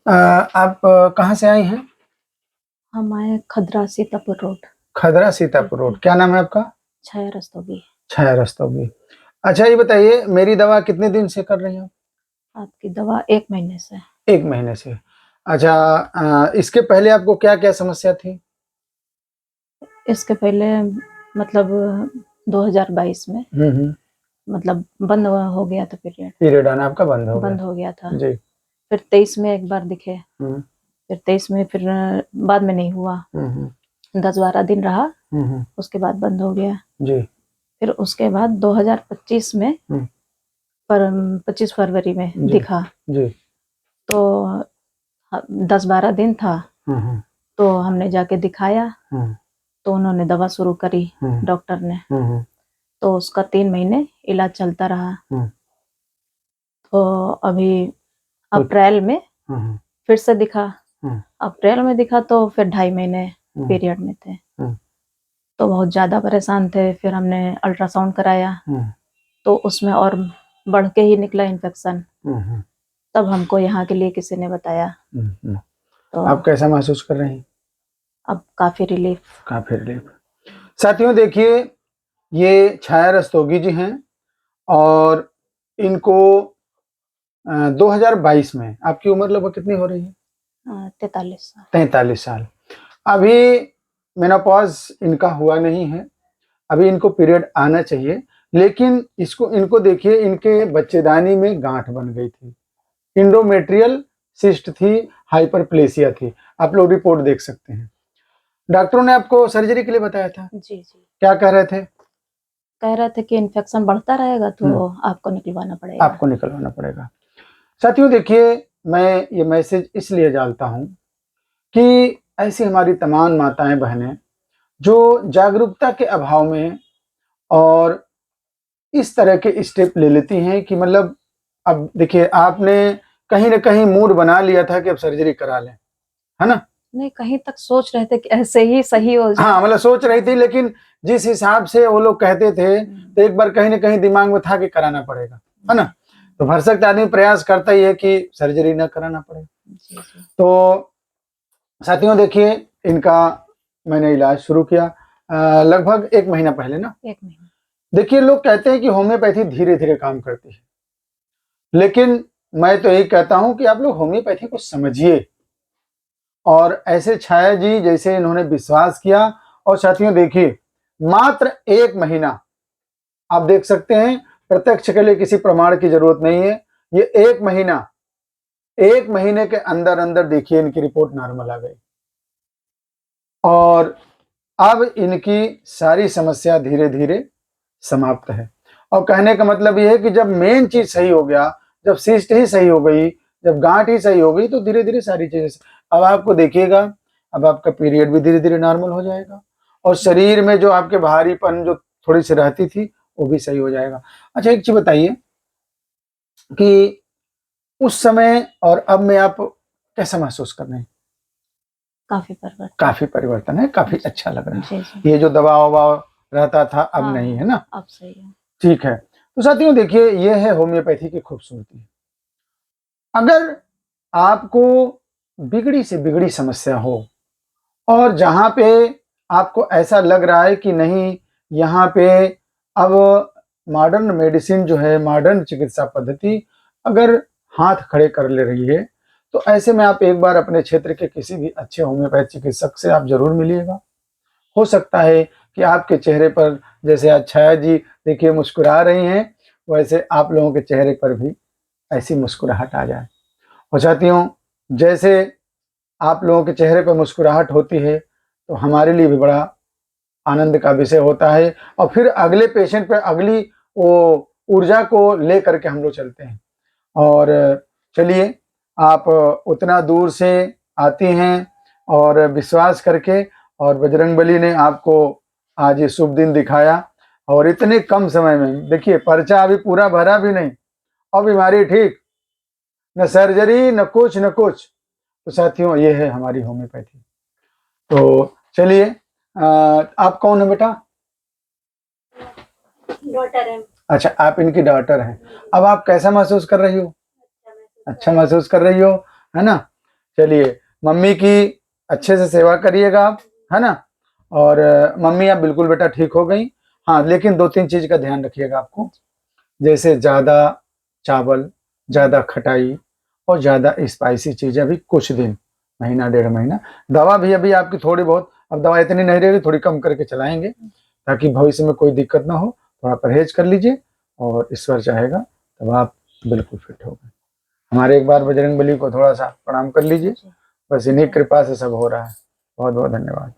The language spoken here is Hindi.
आप कहाँ से आई हैं? हम आए खदरा सीतापुर रोड। खदरा सीतापुर रोड। क्या नाम है आपका? छाया रस्तोगी। छाया रस्तोगी। अच्छा ये बताइए, मेरी दवा कितने दिन से कर रही हो? आपकी दवा 1 महीने से। 1 महीने से। अच्छा, इसके पहले आपको क्या-क्या समस्या थी? इसके पहले मतलब 2022 में हुँ। मतलब बंद हो गया था पीरियड। पीरियड आना आपका बंद हो गया। बंद हो गया था। जी। फिर 23 में एक बार दिखे। हुँ। फिर 23 में फिर बाद में नहीं हुआ। हुँ। 10-12 दिन रहा, हुँ। उसके बाद बंद हो गया। जी। फिर उसके बाद 2025 में हुँ। 25 फरवरी में जी। दिखा। जी। तो 10-12 दिन था, हुँ। तो हमने जाके दिखाया, हुँ। तो उन्होंने दवा शुरू करी डॉक्टर ने। तो उसका 3 महीने इलाज चलता रहा। तो अभी अप्रैल में फिर से दिखा। अप्रैल में दिखा तो फिर 2.5 महीने पीरियड में थे। तो बहुत ज़्यादा परेशान थे। फिर हमने अल्ट्रासाउंड कराया, तो उसमें और बढ़ के ही निकला इन्फेक्शन। तब हमको यहाँ के लिए किसी ने बताया। तो आप कैसा महसूस कर रहे हैं? अब काफ़ी रिलीफ। काफ़ी रिलीफ। साथियों देखिए, ये छाया रस्तोगी जी हैं और इनको 2022 में आपकी उम्र लगभग कितनी हो रही है? 43 साल। 43 साल। अभी मेनोपॉज़ इनका हुआ नहीं है, अभी इनको पीरियड आना चाहिए, लेकिन इनको देखिए, इनके बच्चेदानी में गाँठ बन गई थी। एंडोमेट्रियल सिस्ट थी, हाइपरप्लेसिया थी। आप लोग रिपोर्ट देख सकते हैं। डॉक्टरों ने आपको सर्जरी के लिए बताया था? जी। क्या कह रहे थे? कह रहे थे कि इन्फेक्शन बढ़ता रहेगा तो आपको निकलवाना पड़ेगा। आपको निकलवाना पड़ेगा। साथियों देखिए, मैं ये मैसेज इसलिए डालता हूँ कि ऐसी हमारी तमाम माताएँ-बहनें जो जागरूकता के अभाव में और इस तरह के स्टेप ले लेती हैं कि मतलब अब देखिए, आपने कहीं न कहीं मूड बना लिया था कि अब सर्जरी करा लें, है ना? नहीं, कहीं तक सोच रहे थे कि ऐसे ही सही हो जाए। हाँ, मतलब सोच रही थी, लेकिन जिस हिसाब से वो लोग कहते थे, तो एक बार कहीं न कहीं दिमाग में था कि कराना पड़ेगा, है ना? तो भरसक आदमी प्रयास करता ही है कि सर्जरी ना कराना पड़े। तो साथियों देखिए, इनका मैंने इलाज शुरू किया लगभग 1 महीना पहले ना। 1 महीना। देखिए, लोग कहते हैं कि होम्योपैथी धीरे-धीरे काम करती है, लेकिन मैं तो यही कहता हूँ कि आप लोग होम्योपैथी को समझिए और ऐसे छाया जी जैसे इन्होंने विश्वास किया। और साथियों देखिए, मात्र 1 महीना आप देख सकते हैं, प्रत्यक्ष के लिए किसी प्रमाण की ज़रूरत नहीं है। ये 1 महीने के अंदर-अंदर देखिए इनकी रिपोर्ट नॉर्मल आ गई और अब इनकी सारी समस्या धीरे-धीरे समाप्त है। और कहने का मतलब ये है कि जब मेन चीज़ सही हो गया, जब सिस्ट ही सही हो गई, जब गाँठ ही सही हो गई, तो धीरे-धीरे सारी चीज़ें अब आपको देखिएगा, अब आपका पीरियड भी धीरे-धीरे नॉर्मल हो जाएगा और शरीर में जो आपके भारीपन जो थोड़ी-सी रहती थी, वो भी सही हो जाएगा। अच्छा एक चीज़ बताइए कि उस समय और अब में आप कैसा महसूस कर रहे हैं? काफ़ी परिवर्तन है, काफ़ी अच्छा लग रहा है। जी। ये जो दबाव-वबाव रहता था, अब नहीं है ना? अब सही है। ठीक है। तो साथियों देखिए, ये है होम्योपैथी की खूबसूरती। अगर आपको बिगड़ी से बिगड़ी समस्या हो और जहाँ पे आपको ऐसा लग रहा है कि नहीं, यहाँ पे अब मॉडर्न मेडिसिन जो है, मॉडर्न चिकित्सा पद्धति अगर हाथ खड़े कर ले रही है, तो ऐसे में आप एक बार अपने क्षेत्र के किसी भी अच्छे होम्योपैथ चिकित्सक से आप ज़रूर मिलिएगा। हो सकता है कि आपके चेहरे पर जैसे आज छाया जी देखिए मुस्कुरा रही हैं, वैसे आप लोगों के चेहरे पर भी ऐसी मुस्कुराहट आ जाए। और साथियों, जैसे आप लोगों के चेहरे पर मुस्कुराहट होती है, तो हमारे लिए भी बड़ा आनंद का विषय होता है और फिर अगले पेशेंट पे अगली वो ऊर्जा को लेकर के हम लोग चलते हैं। और चलिए, आप उतना दूर से आती हैं और विश्वास करके, और बजरंगबली ने आपको आज ये शुभ दिन दिखाया और इतने कम समय में देखिए, पर्चा अभी पूरा भरा भी नहीं और बीमारी ठीक, न सर्जरी न कुछ न कुछ। तो साथियों, ये है हमारी होम्योपैथी। तो चलिए, आप कौन है बेटा? डॉटर है। अच्छा, आप इनकी डॉटर हैं। अब आप कैसा महसूस कर रही हो? अच्छा महसूस कर रही हो, है ना? चलिए, मम्मी की अच्छे से सेवा करिएगा आप, है ना। और मम्मी आप बिल्कुल बेटा ठीक हो गई। हाँ, लेकिन 2-3 चीज का ध्यान रखिएगा आपको, जैसे ज्यादा चावल, ज्यादा खटाई और ज्यादा स्पाइसी चीजें अभी कुछ दिन, महीना 1.5 महीना। दवा भी अभी आपकी थोड़ी बहुत, अब दवा इतनी नहीं रहेगी, थोड़ी कम करके चलाएंगे ताकि भविष्य में कोई दिक्कत ना हो। थोड़ा परहेज कर लीजिए और ईश्वर चाहेगा तब आप बिल्कुल फिट हो गए। हमारे एक बार बजरंग बली को थोड़ा सा प्रणाम कर लीजिए। बस इन्हीं कृपा से सब हो रहा है। बहुत बहुत धन्यवाद।